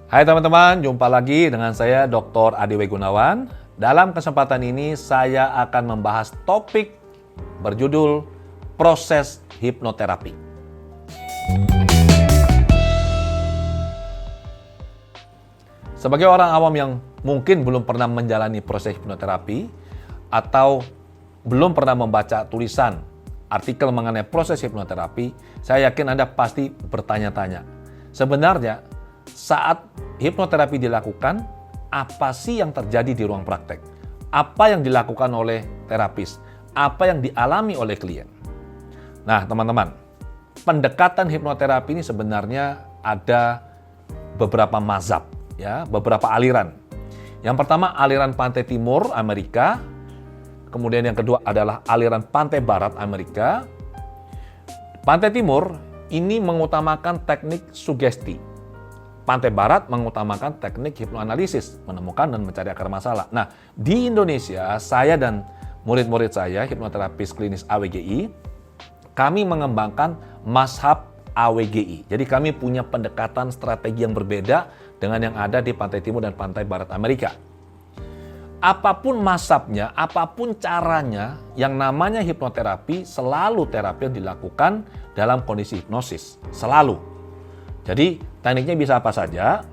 Hai teman-teman, jumpa lagi dengan saya Dr. Adi W. Gunawan. Dalam kesempatan ini saya akan membahas topik berjudul proses hipnoterapi. Sebagai orang awam yang mungkin belum pernah menjalani proses hipnoterapi atau belum pernah membaca tulisan artikel mengenai proses hipnoterapi, saya yakin Anda pasti bertanya-tanya, sebenarnya saat hipnoterapi dilakukan, apa sih yang terjadi di ruang praktek? Apa yang dilakukan oleh terapis? Apa yang dialami oleh klien? Nah, teman-teman, pendekatan hipnoterapi ini sebenarnya ada beberapa mazhab, ya, beberapa aliran. Yang pertama, aliran pantai timur Amerika. Kemudian yang kedua adalah aliran pantai barat Amerika. Pantai timur ini mengutamakan teknik sugesti. Pantai barat mengutamakan teknik hipnoanalisis, menemukan dan mencari akar masalah. Nah, di Indonesia, saya dan murid-murid saya, hipnoterapis klinis AWGI, kami mengembangkan mazhab AWGI. Jadi kami punya pendekatan strategi yang berbeda dengan yang ada di pantai timur dan pantai barat Amerika. Apapun mazhabnya, apapun caranya, yang namanya hipnoterapi, selalu terapi yang dilakukan dalam kondisi hipnosis. Selalu. Jadi tekniknya bisa apa saja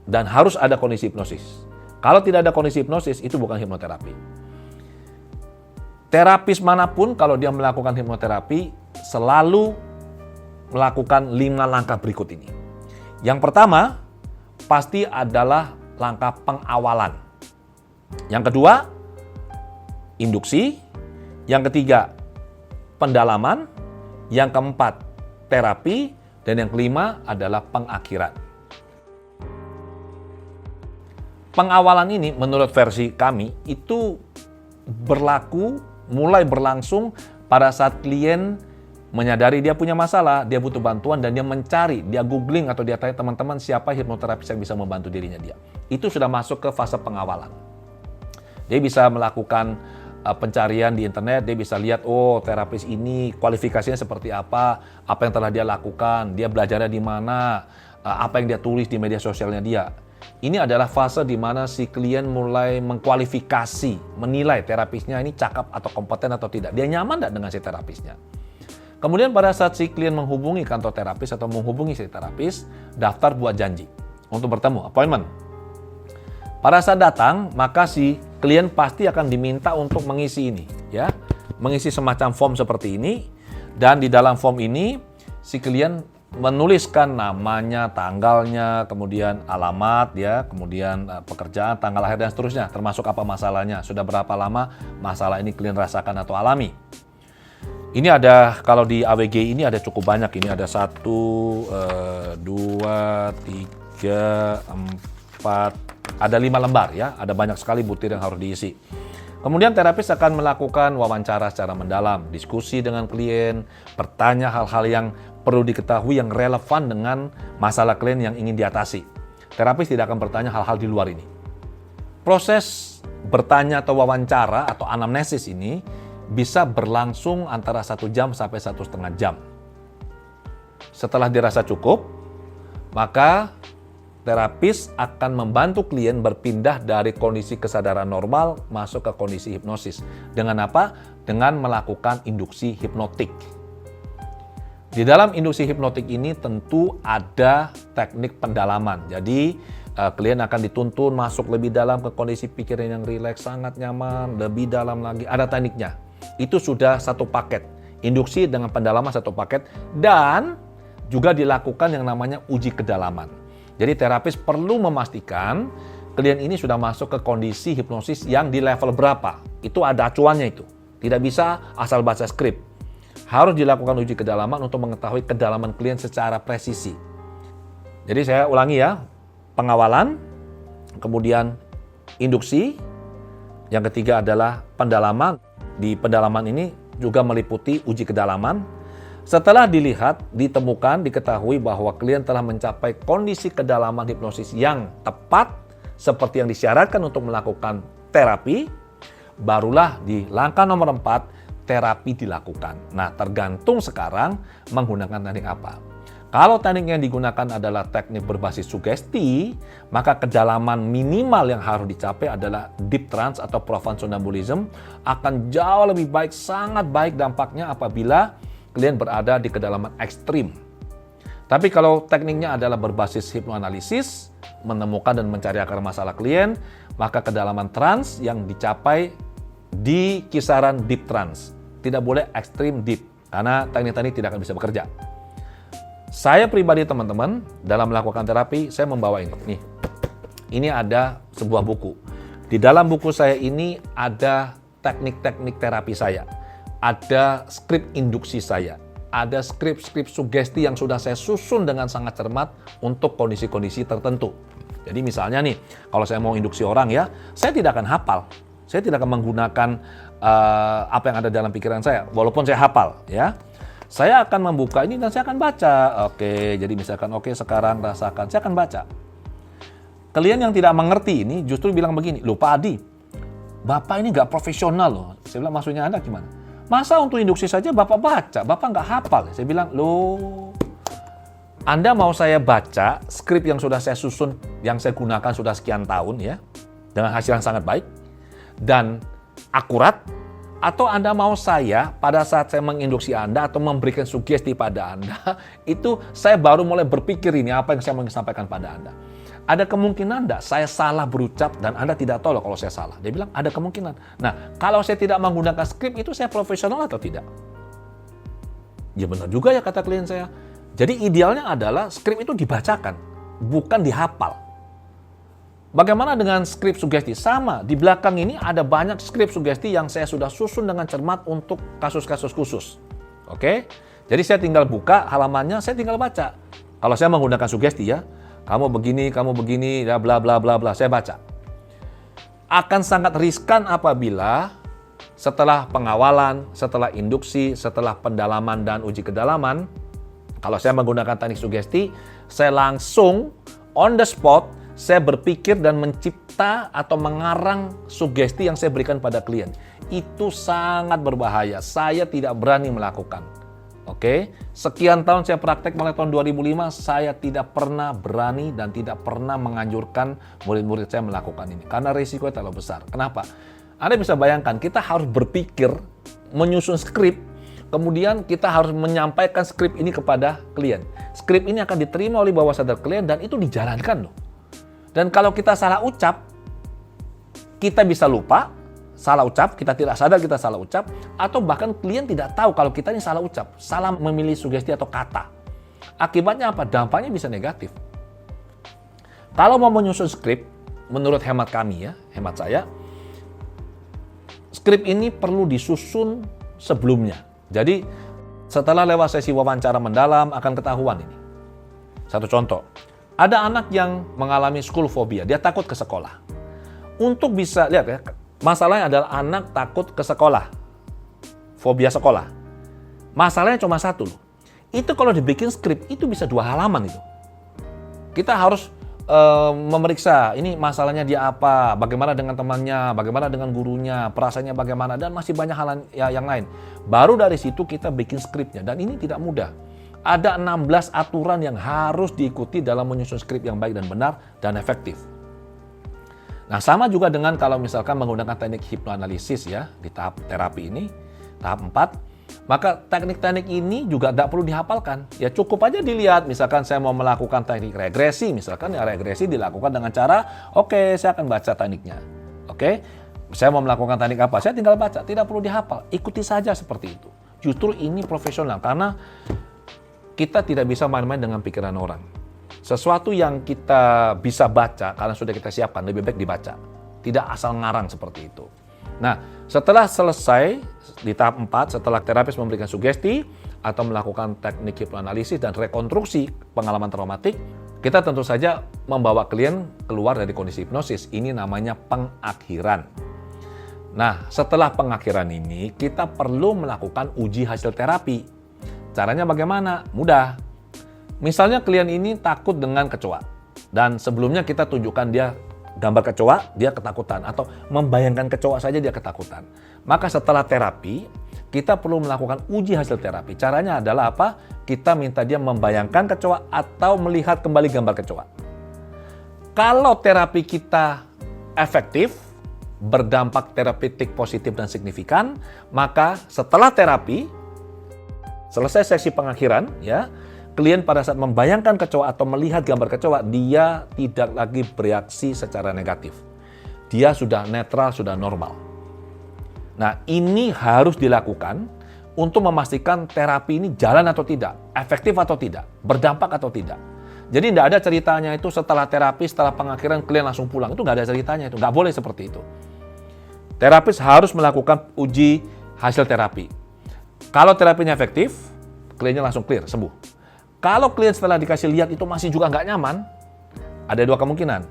dan harus ada kondisi hipnosis. Kalau tidak ada kondisi hipnosis, itu bukan hipnoterapi. Terapis manapun kalau dia melakukan hipnoterapi selalu melakukan 5 langkah berikut ini. Yang pertama pasti adalah langkah pengawalan. Yang kedua, induksi. Yang ketiga, pendalaman. Yang keempat, terapi. Dan yang kelima adalah pengakhiran. Pengawalan ini menurut versi kami itu mulai berlangsung pada saat klien menyadari dia punya masalah, dia butuh bantuan dan dia mencari, dia googling atau dia tanya teman-teman siapa hipnoterapis yang bisa membantu dirinya dia. Itu sudah masuk ke fase pengawalan. Dia bisa melakukan pencarian di internet, dia bisa lihat, oh terapis ini kualifikasinya seperti apa yang telah dia lakukan, dia belajarnya di mana, apa yang dia tulis di media sosialnya dia. Ini adalah fase di mana si klien mulai mengkualifikasi, menilai terapisnya ini cakap atau kompeten atau tidak. Dia nyaman tidak dengan si terapisnya. Kemudian pada saat si klien menghubungi kantor terapis atau menghubungi si terapis, daftar buat janji untuk bertemu, appointment. Pada saat datang, maka si klien pasti akan diminta untuk mengisi ini, ya, mengisi semacam form seperti ini, dan di dalam form ini si klien menuliskan namanya, tanggalnya, kemudian alamat, ya, kemudian pekerjaan, tanggal lahir dan seterusnya, termasuk apa masalahnya, sudah berapa lama masalah ini klien rasakan atau alami. Ini ada, kalau di AWG ini ada cukup banyak, ini ada 1, 2, 3, 4, ada 5 lembar, ya, ada banyak sekali butir yang harus diisi. Kemudian terapis akan melakukan wawancara secara mendalam, diskusi dengan klien, bertanya hal-hal yang perlu diketahui yang relevan dengan masalah klien yang ingin diatasi. Terapis tidak akan bertanya hal-hal di luar ini. Proses bertanya atau wawancara atau anamnesis ini bisa berlangsung antara 1 jam sampai 1,5 jam. Setelah dirasa cukup, maka terapis akan membantu klien berpindah dari kondisi kesadaran normal masuk ke kondisi hipnosis. Dengan apa? Dengan melakukan induksi hipnotik. Di dalam induksi hipnotik ini tentu ada teknik pendalaman. Jadi klien akan dituntun masuk lebih dalam ke kondisi pikiran yang rileks, sangat nyaman, lebih dalam lagi. Ada tekniknya. Itu sudah satu paket. Induksi dengan pendalaman satu paket dan juga dilakukan yang namanya uji kedalaman. Jadi terapis perlu memastikan klien ini sudah masuk ke kondisi hipnosis yang di level berapa. Itu ada acuannya itu. Tidak bisa asal baca skrip. Harus dilakukan uji kedalaman untuk mengetahui kedalaman klien secara presisi. Jadi saya ulangi ya. Pengawalan, kemudian induksi, yang ketiga adalah pendalaman. Di pendalaman ini juga meliputi uji kedalaman. Setelah dilihat, ditemukan, diketahui bahwa klien telah mencapai kondisi kedalaman hipnosis yang tepat seperti yang disyaratkan untuk melakukan terapi, barulah di langkah nomor 4 terapi dilakukan. Nah, tergantung sekarang menggunakan teknik apa. Kalau teknik yang digunakan adalah teknik berbasis sugesti, maka kedalaman minimal yang harus dicapai adalah deep trance atau profound somnambulism akan jauh lebih baik, sangat baik dampaknya apabila klien berada di kedalaman ekstrim. Tapi kalau tekniknya adalah berbasis hipnoanalisis, menemukan dan mencari akar masalah klien, maka kedalaman trance yang dicapai di kisaran deep trance. Tidak boleh ekstrim deep, karena teknik-teknik tidak akan bisa bekerja. Saya pribadi teman-teman, dalam melakukan terapi, saya membawa ini. Nih, ini ada sebuah buku. Di dalam buku saya ini ada teknik-teknik terapi saya. Ada skrip induksi saya. Ada skrip-skrip sugesti yang sudah saya susun dengan sangat cermat untuk kondisi-kondisi tertentu. Jadi misalnya nih, kalau saya mau induksi orang ya, saya tidak akan hafal. Saya tidak akan menggunakan apa yang ada dalam pikiran saya, walaupun saya hafal ya. Saya akan membuka ini dan saya akan baca. Oke, jadi misalkan sekarang rasakan, saya akan baca. Klien yang tidak mengerti ini justru bilang begini, "Loh Pak Adi, Bapak ini nggak profesional loh." Saya bilang, maksudnya Anda gimana? Masa untuk induksi saja Bapak baca, Bapak nggak hafal? Saya bilang, loh, Anda mau saya baca skrip yang sudah saya susun, yang saya gunakan sudah sekian tahun ya, dengan hasil yang sangat baik dan akurat, atau Anda mau saya pada saat saya menginduksi Anda atau memberikan sugesti pada Anda, itu saya baru mulai berpikir ini apa yang saya mau sampaikan pada Anda. Ada kemungkinan enggak saya salah berucap dan Anda tidak tahu loh kalau saya salah. Dia bilang ada kemungkinan. Nah, kalau saya tidak menggunakan skrip itu saya profesional atau tidak? Ya benar juga ya kata klien saya. Jadi idealnya adalah skrip itu dibacakan, bukan dihafal. Bagaimana dengan skrip sugesti? Sama, di belakang ini ada banyak skrip sugesti yang saya sudah susun dengan cermat untuk kasus-kasus khusus. Oke? Jadi saya tinggal buka halamannya, saya tinggal baca. Kalau saya menggunakan sugesti ya, kamu begini, ya bla bla bla bla, saya baca. Akan sangat riskan apabila setelah pengawalan, setelah induksi, setelah pendalaman dan uji kedalaman, kalau saya menggunakan teknik sugesti, saya langsung on the spot, saya berpikir dan mencipta atau mengarang sugesti yang saya berikan pada klien. Itu sangat berbahaya. Saya tidak berani melakukan. Oke? Sekian tahun saya praktek mulai tahun 2005, saya tidak pernah berani dan tidak pernah menganjurkan murid-murid saya melakukan ini. Karena risikonya terlalu besar. Kenapa? Anda bisa bayangkan, kita harus berpikir, menyusun skrip, kemudian kita harus menyampaikan skrip ini kepada klien. Skrip ini akan diterima oleh bawah sadar klien dan itu dijalankan loh. Dan kalau kita salah ucap, kita bisa lupa, salah ucap, kita tidak sadar kita salah ucap, atau bahkan klien tidak tahu kalau kita ini salah ucap, salah memilih sugesti atau kata. Akibatnya apa? Dampaknya bisa negatif. Kalau mau menyusun skrip, menurut hemat kami ya, hemat saya, skrip ini perlu disusun sebelumnya. Jadi setelah lewat sesi wawancara mendalam akan ketahuan ini. Satu contoh. Ada anak yang mengalami school phobia, dia takut ke sekolah. Untuk bisa, lihat ya, masalahnya adalah anak takut ke sekolah. Fobia sekolah. Masalahnya cuma satu loh. Itu kalau dibikin skrip, itu bisa 2 halaman itu. Kita harus memeriksa, ini masalahnya dia apa, bagaimana dengan temannya, bagaimana dengan gurunya, perasaannya bagaimana, dan masih banyak hal yang lain. Baru dari situ kita bikin skripnya, dan ini tidak mudah. Ada 16 aturan yang harus diikuti dalam menyusun skrip yang baik dan benar dan efektif. Nah, sama juga dengan kalau misalkan menggunakan teknik hipnoanalisis ya, di tahap terapi ini, tahap 4, maka teknik-teknik ini juga tidak perlu dihafalkan. Ya cukup aja dilihat, misalkan saya mau melakukan teknik regresi, misalkan ya regresi dilakukan dengan cara, oke, saya akan baca tekniknya. Oke, saya mau melakukan teknik apa, saya tinggal baca, tidak perlu dihafal, ikuti saja seperti itu. Justru ini profesional, karena kita tidak bisa main-main dengan pikiran orang. Sesuatu yang kita bisa baca, karena sudah kita siapkan, lebih baik dibaca. Tidak asal ngarang seperti itu. Nah, setelah selesai di tahap 4, setelah terapis memberikan sugesti atau melakukan teknik hipnoanalisis dan rekonstruksi pengalaman traumatik, kita tentu saja membawa klien keluar dari kondisi hipnosis. Ini namanya pengakhiran. Nah, setelah pengakhiran ini, kita perlu melakukan uji hasil terapi. Caranya bagaimana? Mudah. Misalnya klien ini takut dengan kecoa. Dan sebelumnya kita tunjukkan dia gambar kecoa, dia ketakutan. Atau membayangkan kecoa saja dia ketakutan. Maka setelah terapi, kita perlu melakukan uji hasil terapi. Caranya adalah apa? Kita minta dia membayangkan kecoa atau melihat kembali gambar kecoa. Kalau terapi kita efektif, berdampak terapeutik positif dan signifikan, maka setelah terapi, selesai sesi pengakhiran, ya, klien pada saat membayangkan kecoa atau melihat gambar kecoa, dia tidak lagi bereaksi secara negatif. Dia sudah netral, sudah normal. Nah, ini harus dilakukan untuk memastikan terapi ini jalan atau tidak, efektif atau tidak, berdampak atau tidak. Jadi tidak ada ceritanya itu setelah terapi, setelah pengakhiran klien langsung pulang. Itu nggak ada ceritanya itu, nggak boleh seperti itu. Terapis harus melakukan uji hasil terapi. Kalau terapinya efektif, kliennya langsung clear, sembuh. Kalau klien setelah dikasih lihat itu masih juga nggak nyaman, ada dua kemungkinan.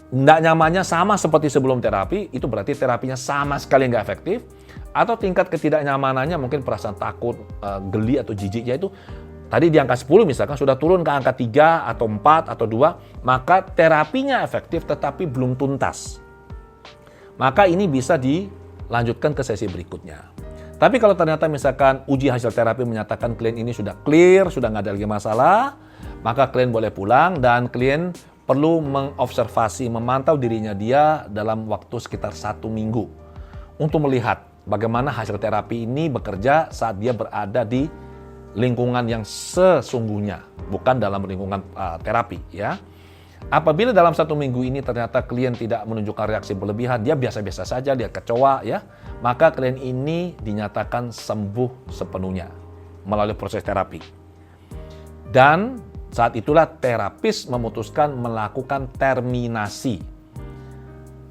Nggak nyamannya sama seperti sebelum terapi, itu berarti terapinya sama sekali nggak efektif, atau tingkat ketidaknyamanannya mungkin perasaan takut, geli atau jijiknya itu tadi di angka 10 misalkan sudah turun ke angka 3 atau 4 atau 2, maka terapinya efektif tetapi belum tuntas. Maka ini bisa dilanjutkan ke sesi berikutnya. Tapi kalau ternyata misalkan uji hasil terapi menyatakan klien ini sudah clear, sudah nggak ada lagi masalah, maka klien boleh pulang dan klien perlu mengobservasi, memantau dirinya dia dalam waktu sekitar 1 minggu untuk melihat bagaimana hasil terapi ini bekerja saat dia berada di lingkungan yang sesungguhnya, bukan dalam lingkungan terapi, ya. Apabila dalam 1 minggu ini ternyata klien tidak menunjukkan reaksi berlebihan, dia biasa-biasa saja, dia kecoa, ya, maka klien ini dinyatakan sembuh sepenuhnya melalui proses terapi. Dan saat itulah terapis memutuskan melakukan terminasi.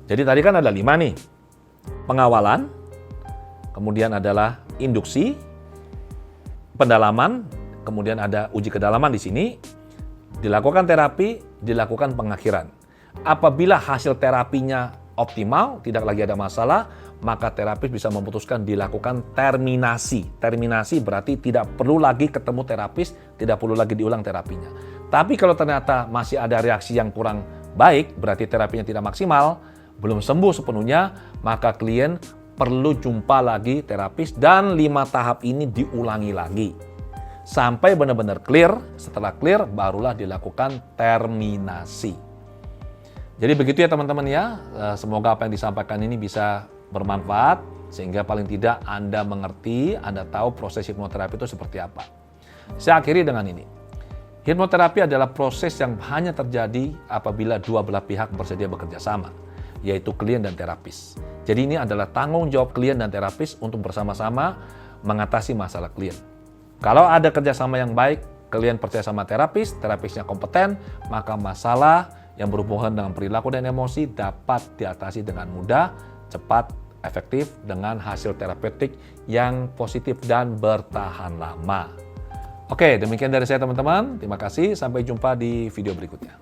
Jadi tadi kan ada 5 nih. Pengawalan, kemudian adalah induksi, pendalaman, kemudian ada uji kedalaman di sini, dilakukan terapi, dilakukan pengakhiran. Apabila hasil terapinya optimal, tidak lagi ada masalah, maka terapis bisa memutuskan dilakukan terminasi. Terminasi berarti tidak perlu lagi ketemu terapis, tidak perlu lagi diulang terapinya. Tapi kalau ternyata masih ada reaksi yang kurang baik, berarti terapinya tidak maksimal, belum sembuh sepenuhnya, maka klien perlu jumpa lagi terapis dan 5 tahap ini diulangi lagi. Sampai benar-benar clear, setelah clear barulah dilakukan terminasi. Jadi begitu ya teman-teman ya, semoga apa yang disampaikan ini bisa bermanfaat, sehingga paling tidak Anda mengerti, Anda tahu proses hipnoterapi itu seperti apa. Saya akhiri dengan ini. Hipnoterapi adalah proses yang hanya terjadi apabila dua belah pihak bersedia bekerja sama, yaitu klien dan terapis. Jadi ini adalah tanggung jawab klien dan terapis untuk bersama-sama mengatasi masalah klien. Kalau ada kerjasama yang baik, klien percaya sama terapis, terapisnya kompeten, maka masalah yang berhubungan dengan perilaku dan emosi dapat diatasi dengan mudah, cepat, efektif, dengan hasil terapeutik yang positif dan bertahan lama. Oke, demikian dari saya teman-teman. Terima kasih, sampai jumpa di video berikutnya.